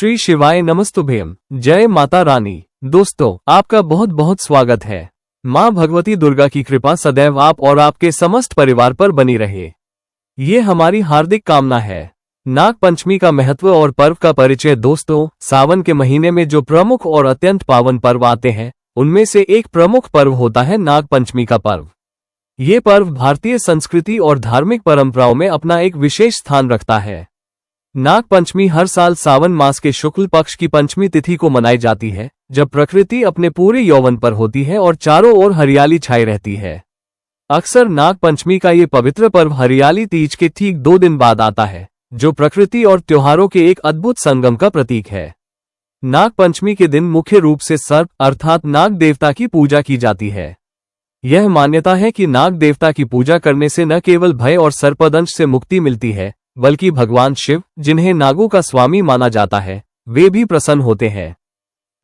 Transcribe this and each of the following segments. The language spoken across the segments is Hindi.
श्री शिवाय नमस्तुभ्यम। जय माता रानी। दोस्तों, आपका बहुत बहुत स्वागत है। माँ भगवती दुर्गा की कृपा सदैव आप और आपके समस्त परिवार पर बनी रहे, ये हमारी हार्दिक कामना है। नाग पंचमी का महत्व और पर्व का परिचय। दोस्तों, सावन के महीने में जो प्रमुख और अत्यंत पावन पर्व आते हैं, उनमें से एक प्रमुख पर्व होता है नाग पंचमी का पर्व। ये पर्व भारतीय संस्कृति और धार्मिक परंपराओं में अपना एक विशेष स्थान रखता है। नाग पंचमी हर साल सावन मास के शुक्ल पक्ष की पंचमी तिथि को मनाई जाती है, जब प्रकृति अपने पूरे यौवन पर होती है और चारों ओर हरियाली छाई रहती है। अक्सर नाग पंचमी का ये पवित्र पर्व हरियाली तीज के ठीक 2 दिन बाद आता है, जो प्रकृति और त्योहारों के एक अद्भुत संगम का प्रतीक है। नाग पंचमी के दिन मुख्य रूप से सर्प अर्थात नाग देवता की पूजा की जाती है। यह मान्यता है कि नाग देवता की पूजा करने से न केवल भय और सर्पदंश से मुक्ति मिलती है, बल्कि भगवान शिव, जिन्हें नागों का स्वामी माना जाता है, वे भी प्रसन्न होते हैं।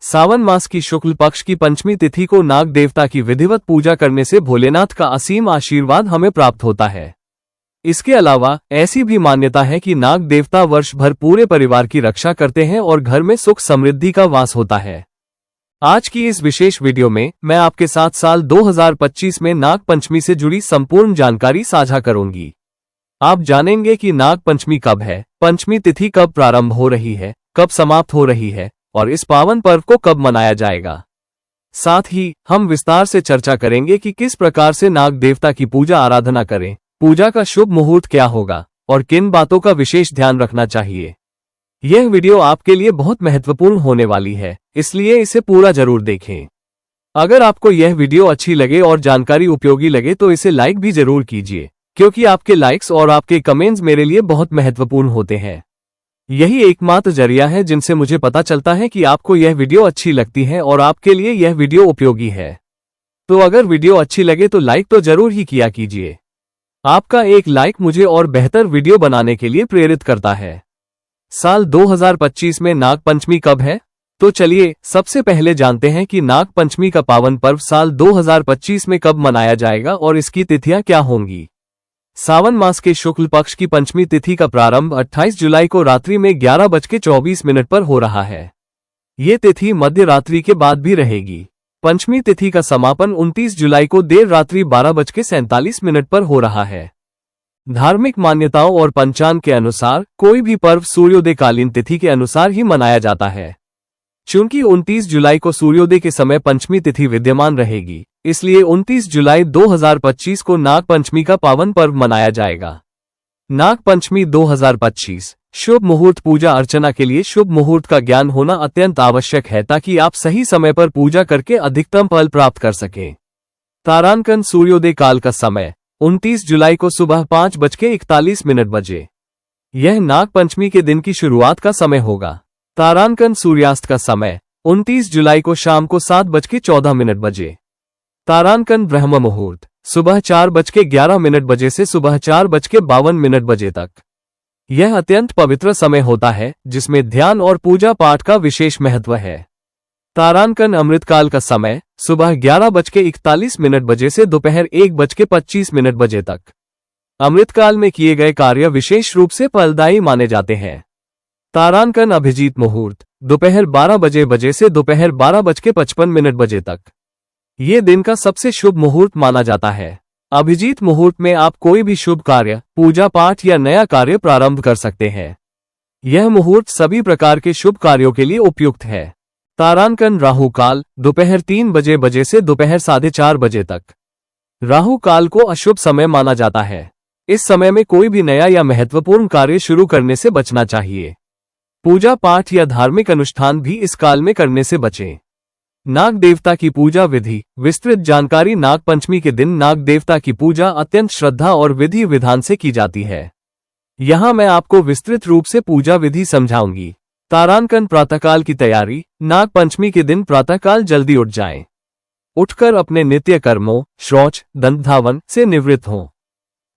सावन मास की शुक्ल पक्ष की पंचमी तिथि को नाग देवता की विधिवत पूजा करने से भोलेनाथ का असीम आशीर्वाद हमें प्राप्त होता है। इसके अलावा ऐसी भी मान्यता है कि नाग देवता वर्ष भर पूरे परिवार की रक्षा करते हैं और घर में सुख समृद्धि का वास होता है। आज की इस विशेष वीडियो में मैं आपके साथ साल 2025 में नाग पंचमी से जुड़ी संपूर्ण जानकारी साझा करूंगी। आप जानेंगे कि नाग पंचमी कब है, पंचमी तिथि कब प्रारंभ हो रही है, कब समाप्त हो रही है और इस पावन पर्व को कब मनाया जाएगा। साथ ही हम विस्तार से चर्चा करेंगे कि किस प्रकार से नाग देवता की पूजा आराधना करें, पूजा का शुभ मुहूर्त क्या होगा और किन बातों का विशेष ध्यान रखना चाहिए। यह वीडियो आपके लिए बहुत महत्वपूर्ण होने वाली है, इसलिए इसे पूरा जरूर देखें। अगर आपको यह वीडियो अच्छी लगे और जानकारी उपयोगी लगे तो इसे लाइक भी जरूर कीजिए, क्योंकि आपके लाइक्स और आपके कमेंट्स मेरे लिए बहुत महत्वपूर्ण होते हैं। यही एकमात्र जरिया है जिनसे मुझे पता चलता है कि आपको यह वीडियो अच्छी लगती है और आपके लिए यह वीडियो उपयोगी है। तो अगर वीडियो अच्छी लगे तो लाइक तो जरूर ही किया कीजिए। आपका एक लाइक मुझे और बेहतर वीडियो बनाने के लिए प्रेरित करता है। साल 2025 में नाग पंचमी कब है? तो चलिए सबसे पहले जानते हैं कि नाग पंचमी का पावन पर्व साल 2025 में कब मनाया जाएगा और इसकी तिथियां क्या होंगी। सावन मास के शुक्ल पक्ष की पंचमी तिथि का प्रारंभ 28 जुलाई को रात्रि में 11:24 पर हो रहा है। ये तिथि मध्य रात्रि के बाद भी रहेगी। पंचमी तिथि का समापन 29 जुलाई को देर रात्रि 12:47 पर हो रहा है। धार्मिक मान्यताओं और पंचांग के अनुसार कोई भी पर्व सूर्योदयकालीन तिथि के अनुसार ही मनाया जाता है। चूंकि 29 जुलाई को सूर्योदय के समय पंचमी तिथि विद्यमान रहेगी, इसलिए 29 जुलाई 2025 को नाग पंचमी का पावन पर्व मनाया जाएगा। नाग पंचमी 2025 शुभ मुहूर्त। पूजा अर्चना के लिए शुभ मुहूर्त का ज्ञान होना अत्यंत आवश्यक है, ताकि आप सही समय पर पूजा करके अधिकतम फल प्राप्त कर सकें। तारांकन सूर्योदय काल का समय 29 जुलाई को सुबह 5:41 बजे। यह नाग पंचमी के दिन की शुरुआत का समय होगा। तारांकन सूर्यास्त का समय 29 जुलाई को शाम को 7:14 बजे। तारांकन ब्रह्म मुहूर्त सुबह 4:11 बजे से सुबह 4:52 बजे तक। यह अत्यंत पवित्र समय होता है, जिसमें ध्यान और पूजा पाठ का विशेष महत्व है। तारांकन अमृतकाल का समय सुबह 11:41 बजे से दोपहर 1:25 बजे तक। अमृतकाल में किए गए कार्य विशेष रूप से फलदायी माने जाते हैं। तारांकन अभिजीत मुहूर्त दोपहर 12 बजे से दोपहर 12:55 बजे तक। ये दिन का सबसे शुभ मुहूर्त माना जाता है। अभिजीत मुहूर्त में आप कोई भी शुभ कार्य, पूजा पाठ या नया कार्य प्रारंभ कर सकते हैं। यह मुहूर्त सभी प्रकार के शुभ कार्यों के लिए उपयुक्त है। तारांकन राहु काल दोपहर 3 बजे से दोपहर 4:30 बजे तक। राहु काल को अशुभ समय माना जाता है। इस समय में कोई भी नया या महत्वपूर्ण कार्य शुरू करने से बचना चाहिए। पूजा पाठ या धार्मिक अनुष्ठान भी इस काल में करने से बचें। नाग देवता की पूजा विधि विस्तृत जानकारी। नाग पंचमी के दिन नाग देवता की पूजा अत्यंत श्रद्धा और विधि विधान से की जाती है। यहाँ मैं आपको विस्तृत रूप से पूजा विधि समझाऊंगी। तारांकन प्रातःकाल की तैयारी। नाग पंचमी के दिन प्रातःकाल जल्दी उठ जाएं। उठकर अपने नित्य कर्मों, शौच, दंत धावन से निवृत्त हों।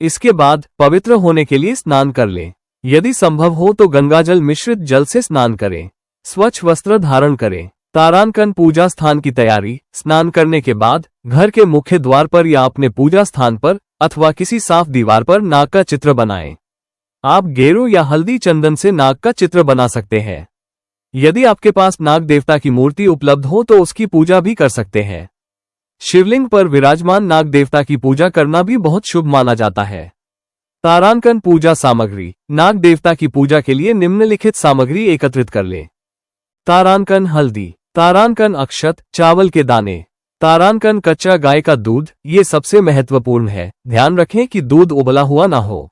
इसके बाद पवित्र होने के लिए स्नान कर लें। यदि संभव हो तो गंगाजल मिश्रित जल से स्नान करें। स्वच्छ वस्त्र धारण करें। तारांकन पूजा स्थान की तैयारी। स्नान करने के बाद घर के मुख्य द्वार पर या अपने पूजा स्थान पर अथवा किसी साफ दीवार पर नाग का चित्र बनाएं। आप गेरू या हल्दी चंदन से नाग का चित्र बना सकते हैं। यदि आपके पास नाग देवता की मूर्ति उपलब्ध हो तो उसकी पूजा भी कर सकते हैं। शिवलिंग पर विराजमान नाग देवता की पूजा करना भी बहुत शुभ माना जाता है। तारांकन पूजा सामग्री। नाग देवता की पूजा के लिए निम्नलिखित सामग्री एकत्रित कर लें। तारांकन हल्दी, तारांकन अक्षत, चावल के दाने, तारांकन कच्चा गाय का दूध, ये सबसे महत्वपूर्ण है, ध्यान रखें कि दूध उबला हुआ ना हो।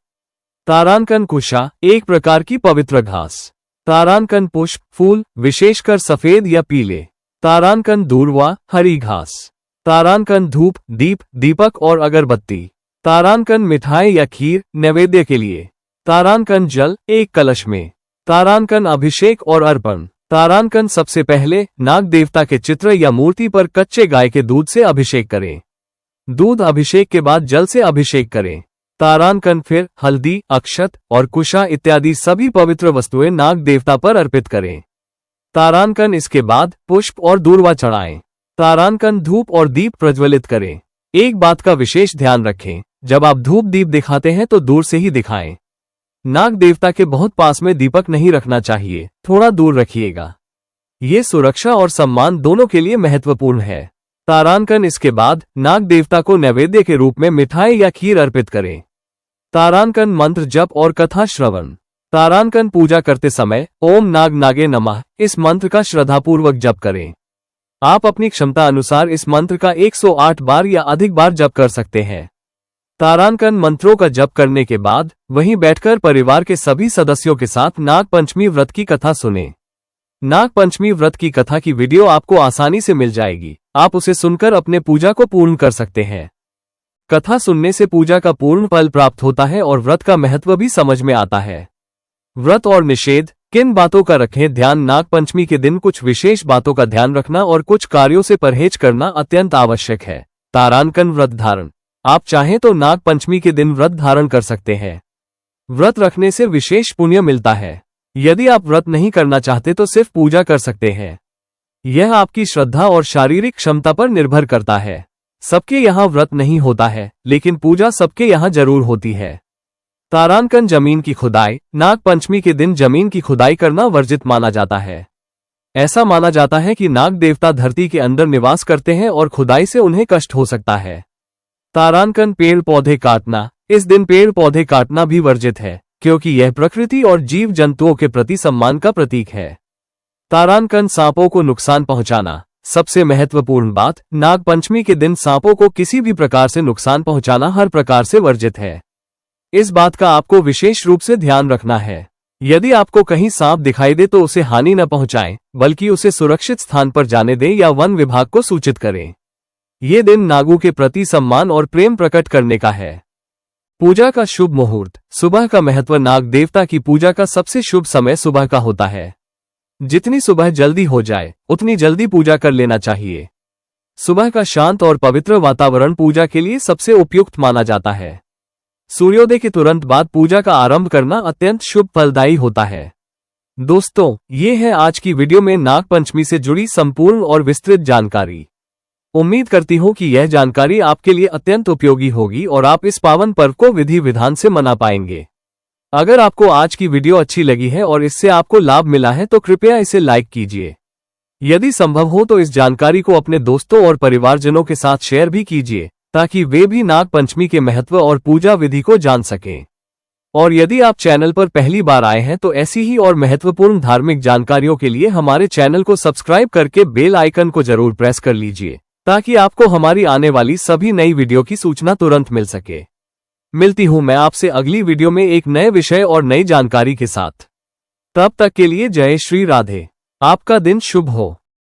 तारांकन कुशा, एक प्रकार की पवित्र घास। तारांकन पुष्प, फूल, विशेषकर सफेद या पीले। तारांकन दूर्वा, हरी घास। तारांकन धूप, दीप, दीपक और अगरबत्ती। तारांकन मिठाई या खीर, नैवेद्य के लिए। तारांकन जल, एक कलश में। तारांकन अभिषेक और अर्पण। तारांकन सबसे पहले नाग देवता के चित्र या मूर्ति पर कच्चे गाय के दूध से अभिषेक करें। दूध अभिषेक के बाद जल से अभिषेक करें। तारांकन फिर हल्दी, अक्षत और कुशा इत्यादि सभी पवित्र वस्तुएं नाग देवता पर अर्पित करें। तारांकन इसके बाद पुष्प और दूर्वा चढ़ाएं। तारांकन धूप और दीप प्रज्वलित करें। एक बात का विशेष ध्यान रखें, जब आप धूप दीप दिखाते हैं तो दूर से ही दिखाएं। नाग देवता के बहुत पास में दीपक नहीं रखना चाहिए, थोड़ा दूर रखिएगा। ये सुरक्षा और सम्मान दोनों के लिए महत्वपूर्ण है। तारांकन इसके बाद नाग देवता को नैवेद्य के रूप में मिठाई या खीर अर्पित करें। तारांकन मंत्र जप और कथा श्रवण। तारांकन पूजा करते समय ओम नाग नागे नमः इस मंत्र का श्रद्धापूर्वक जप करें। आप अपनी क्षमता अनुसार इस मंत्र का 108 बार या अधिक बार जप कर सकते हैं। तारांकन मंत्रों का जप करने के बाद वहीं बैठकर परिवार के सभी सदस्यों के साथ नाग पंचमी व्रत की कथा सुनें। नाग पंचमी व्रत की कथा की वीडियो आपको आसानी से मिल जाएगी, आप उसे सुनकर अपने पूजा को पूर्ण कर सकते हैं। कथा सुनने से पूजा का पूर्ण फल प्राप्त होता है और व्रत का महत्व भी समझ में आता है। व्रत और निषेध, किन बातों का रखें ध्यान। नाग पंचमी के दिन कुछ विशेष बातों का ध्यान रखना और कुछ कार्यों से परहेज करना अत्यंत आवश्यक है। तारांकन व्रत धारण। आप चाहें तो नाग पंचमी के दिन व्रत धारण कर सकते हैं। व्रत रखने से विशेष पुण्य मिलता है। यदि आप व्रत नहीं करना चाहते तो सिर्फ पूजा कर सकते हैं। यह आपकी श्रद्धा और शारीरिक क्षमता पर निर्भर करता है। सबके यहाँ व्रत नहीं होता है, लेकिन पूजा सबके यहाँ जरूर होती है। तारांकन जमीन की खुदाई। नाग पंचमी के दिन जमीन की खुदाई करना वर्जित माना जाता है। ऐसा माना जाता है कि नाग देवता धरती के अंदर निवास करते हैं और खुदाई से उन्हें कष्ट हो सकता है। तारांकन पेड़ पौधे काटना। इस दिन पेड़ पौधे काटना भी वर्जित है, क्योंकि यह प्रकृति और जीव जंतुओं के प्रति सम्मान का प्रतीक है। तारांकन सांपों को नुकसान पहुंचाना। सबसे महत्वपूर्ण बात, नाग पंचमी के दिन सांपों को किसी भी प्रकार से नुकसान पहुंचाना हर प्रकार से वर्जित है। इस बात का आपको विशेष रूप से ध्यान रखना है। यदि आपको कहीं सांप दिखाई दे तो उसे हानि न पहुंचाएं, बल्कि उसे सुरक्षित स्थान पर जाने दें या वन विभाग को सूचित करें। ये दिन नागों के प्रति सम्मान और प्रेम प्रकट करने का है। पूजा का शुभ मुहूर्त। सुबह का महत्व। नाग देवता की पूजा का सबसे शुभ समय सुबह का होता है। जितनी सुबह जल्दी हो जाए उतनी जल्दी पूजा कर लेना चाहिए। सुबह का शांत और पवित्र वातावरण पूजा के लिए सबसे उपयुक्त माना जाता है। सूर्योदय के तुरंत बाद पूजा का आरंभ करना अत्यंत शुभ फलदायी होता है। दोस्तों, ये है आज की वीडियो में नाग पंचमी से जुड़ी संपूर्ण और विस्तृत जानकारी। उम्मीद करती हूँ कि यह जानकारी आपके लिए अत्यंत उपयोगी होगी और आप इस पावन पर्व को विधि विधान से मना पाएंगे। अगर आपको आज की वीडियो अच्छी लगी है और इससे आपको लाभ मिला है तो कृपया इसे लाइक कीजिए। यदि संभव हो तो इस जानकारी को अपने दोस्तों और परिवारजनों के साथ शेयर भी कीजिए, ताकि वे भी नाग पंचमी के महत्व और पूजा विधि को जान सकें। और यदि आप चैनल पर पहली बार आए हैं तो ऐसी ही और महत्वपूर्ण धार्मिक जानकारियों के लिए हमारे चैनल को सब्सक्राइब करके बेल आइकन को जरूर प्रेस कर लीजिए, ताकि आपको हमारी आने वाली सभी नई वीडियो की सूचना तुरंत मिल सके। मिलती हूं मैं आपसे अगली वीडियो में एक नए विषय और नई जानकारी के साथ। तब तक के लिए जय श्री राधे। आपका दिन शुभ हो।